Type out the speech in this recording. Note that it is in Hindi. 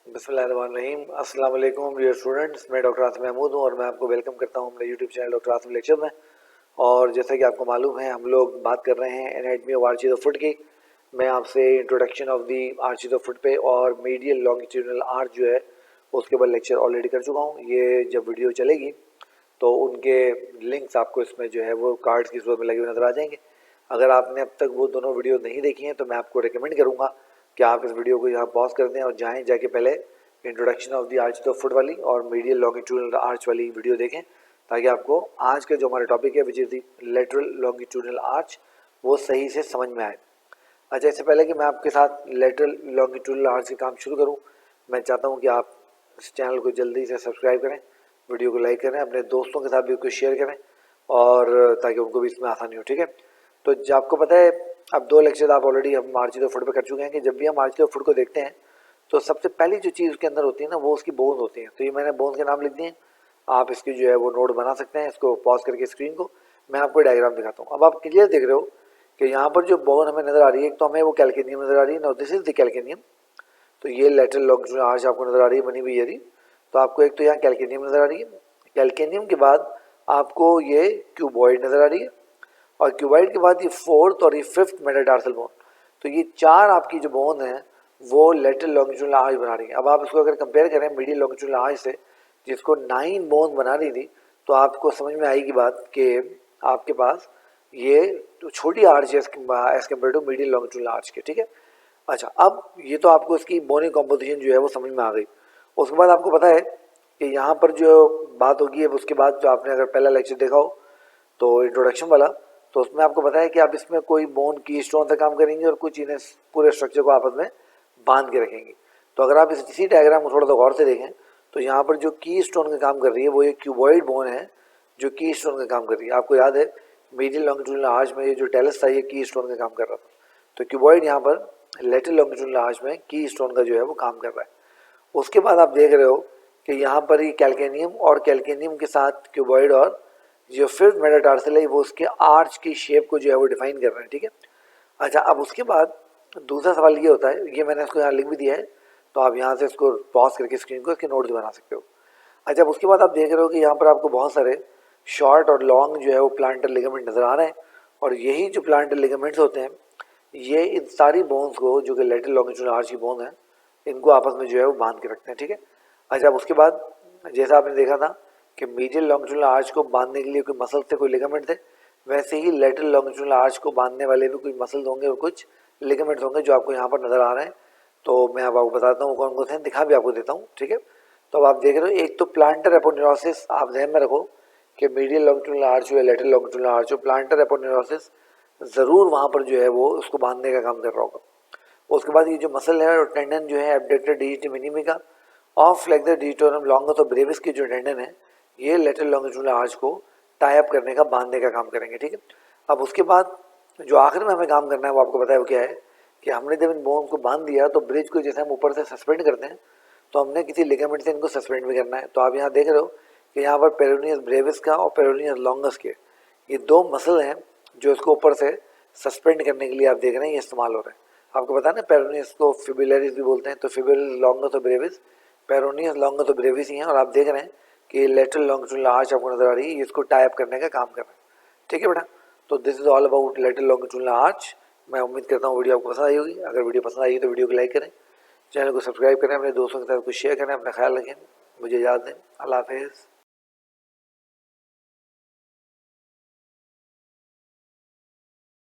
बिस्मिल्लाहिर्रहमानिर्रहीम। अस्सलाम वालेकुम डियर स्टूडेंट्स, मैं डॉक्टर आसिफ महमूद हूँ और मैं आपको वेलकम करता हूँ अपने YouTube channel doctor Asif lecture में। और जैसा कि आपको मालूम है, हम लोग बात कर रहे हैं anatomy of arches of foot की। मैं आपसे introduction of the arches of foot पे और मीडियल लॉन्गिट्यूडनल आर्च जो है उसके ऊपर लेक्चर ऑलरेडी कर चुका हूँ। ये जब वीडियो चलेगी तो उनके लिंक्स आपको इसमें जो है वो कार्ड्स की सूरत में लगे हुए नज़र आ जाएंगे। अगर आपने अब तक वो दोनों वीडियो नहीं देखी हैं तो मैं आपको रिकमेंड करूँगा कि आप इस वीडियो को यहाँ पॉज कर दें और जाएँ जाके पहले introduction of the arch of foot वाली और मीडियल लॉन्गिट्यूडनल आर्च वाली वीडियो देखें, ताकि आपको आज के जो हमारे टॉपिक है which is the lateral longitudinal arch वो सही से समझ में आए। अच्छा, इससे पहले कि मैं आपके साथ लेटरल लॉन्गिट्यूडनल आर्च के काम शुरू करूँ, मैं चाहता हूँ कि आप इस चैनल को जल्दी से सब्सक्राइब करें, वीडियो को लाइक करें, अपने दोस्तों के साथ भी उसको शेयर करें और ताकि उनको भी इसमें आसानी हो। ठीक है, तो जब आपको पता है अब 2 लेक्चर आप ऑलरेडी हम आर्च ऑफ फुट पे कर चुके हैं कि जब भी हम आर्च ऑफ फुट को देखते हैं तो सबसे पहली जो चीज़ उसके अंदर होती है ना वो उसकी बोन्स होती हैं। तो ये मैंने बोन्स के नाम लिख दिए, आप इसकी जो है वो नोट बना सकते हैं। इसको पॉज करके स्क्रीन को मैं आपको डायग्राम दिखाता हूँ। अब आप क्लियर देख रहे हो कि यहाँ पर जो बोन हमें नज़र आ रही है, एक तो हमें वो कैल्केनियम नज़र आ रही है। Now this is the calcaneum. तो ये लेटरल लॉन्गिट्यूडनल आर्च आपको नज़र आ रही है बनी हुई यदि, तो आपको एक तो यहाँ कैल्केनियम नज़र आ रही है। कैल्केनियम के बाद आपको ये क्यूबॉइड नज़र आ रही है और क्यूबॉइड के बाद ये फोर्थ और ये फिफ्थ मेटाटार्सल बोन। तो ये 4 आपकी जो बोन है वो लेटरल लॉन्गिट्यूडनल आर्च बना रही है। अब आप इसको अगर कंपेयर करें मीडियल लॉन्गिट्यूडनल आर्च से, जिसको 9 बोन बना रही थी, तो आपको समझ में आएगी बात कि आपके पास ये तो छोटी आर्च है as compare to medial longitudinal arch के। ठीक है, अच्छा, अब ये तो आपको इसकी बोनी कॉम्पोजिशन जो है वो समझ में आ गई। उसके बाद आपको पता है कि यहाँ पर जो बात होगी है उसके बाद जो आपने अगर पहला लेक्चर देखा हो तो इंट्रोडक्शन वाला, तो उसमें आपको पता है कि आप इसमें कोई बोन की स्टोन से काम करेंगे और कुछ इन्हें पूरे स्ट्रक्चर को आपस में बांध के रखेंगे। तो अगर आप इसी डायग्राम को थोड़ा सा गौर से देखें तो यहाँ पर जो की स्टोन का काम कर रही है वो ये क्यूबॉइड बोन है जो की स्टोन का काम कर रही है। आपको याद है मीडियल लॉन्गिट्यूडनल आर्च में ये जो टेलस था ये की स्टोन का काम कर रहा था, तो क्यूबॉइड यहाँ पर लेटरल लॉन्गिट्यूडनल आर्च में की स्टोन का जो है वो काम कर रहा है। उसके बाद आप देख रहे हो कि यहाँ पर ये कैल्केनियम और कैल्केनियम के साथ क्यूबॉइड और जो फिफ्थ मेटाटार्सल है वो उसके आर्च की शेप को जो है वो डिफाइन कर रहे हैं। ठीक है, अच्छा, अब उसके बाद दूसरा सवाल ये होता है, ये मैंने इसको यहाँ लिख भी दिया है, तो आप यहाँ से इसको पॉज करके स्क्रीन को इसके नोट्स बना सकते हो। अच्छा, अब उसके बाद आप देख रहे हो कि यहाँ पर आपको बहुत सारे शॉर्ट और लॉन्ग जो है वो प्लांटर लिगामेंट नज़र आ रहे हैं और यही जो प्लांटर लिगामेंट्स होते हैं ये इन सारी बोन्स को जो कि लेटरल लॉन्गिट्यूडनल आर्च की बोन है इनको आपस में जो है वो बांध के रखते हैं। ठीक है, अच्छा, अब उसके बाद जैसा आपने देखा था कि मीडियल लॉन्गिट्यूडनल आर्च को बांधने के लिए कोई मसल थे, कोई लिगामेंट थे, वैसे ही लेटरल लॉन्गिट्यूडनल आर्च को बांधने वाले भी कोई मसल होंगे और कुछ लिगामेंट्स होंगे जो आपको यहाँ पर नज़र आ रहे हैं। तो मैं अब आपको बताता हूँ कौन कौन से हैं, दिखा भी आपको देता हूँ। ठीक है, तो अब आप देख रहे हो एक तो प्लांटर एपोन्यूरोसिस, आप ध्यान में रखो कि मीडियल लॉन्गिट्यूडनल आर्च हो या लेटरल लॉन्गिट्यूडनल आर्च हो, प्लांटर एपोन्यूरोसिस ज़रूर वहाँ पर जो है वो उसको बांधने का काम कर रहा होगा। उसके बाद ये जो मसल है और टेंडन जो है एब्डक्टर डिजिटम मिनिमी का और फ्लेक्सर डिजिटोरम लॉन्गस और ब्रेविस की जो टेंडन है ये लेटरल लॉन्गिट्यूडनल आर्च को टाई अप करने का, बांधने का काम करेंगे। ठीक है, अब उसके बाद जो आखिर में हमें काम करना है वो आपको पता है वो क्या है कि हमने जब इन बोन्स को बांध दिया तो ब्रिज को जैसे हम ऊपर से सस्पेंड करते हैं तो हमने किसी लिगामेंट से इनको सस्पेंड भी करना है। तो आप यहाँ देख रहे हो कि यहाँ पर पेरोनियस ब्रेविस का और पेरोनियस लॉन्गस के ये 2 मसल हैं जो इसको ऊपर से सस्पेंड करने के लिए आप देख रहे हैं ये इस्तेमाल हो रहे हैं। आपको पता है ना पेरोनियस को फिबुलरिस भी बोलते हैं, तो फिबुलरिस लॉन्गस और ब्रेविस, पेरोनियस लॉन्गस और ब्रेविस ही हैं और आप देख रहे हैं कि लेटरल लॉन्गिट्यूडनल आर्च आपको नजर आ रही है, इसको टाई अप करने का काम कर रहा है। ठीक है बेटा, तो this is all about lateral longitudinal arch. मैं उम्मीद करता हूँ वीडियो आपको पसंद आई होगी। अगर वीडियो पसंद आई तो वीडियो को लाइक करें, चैनल को सब्सक्राइब करें, अपने दोस्तों के साथ कुछ शेयर करें, अपना ख्याल रखें, मुझे याद दें। अल्लाह हाफिज़।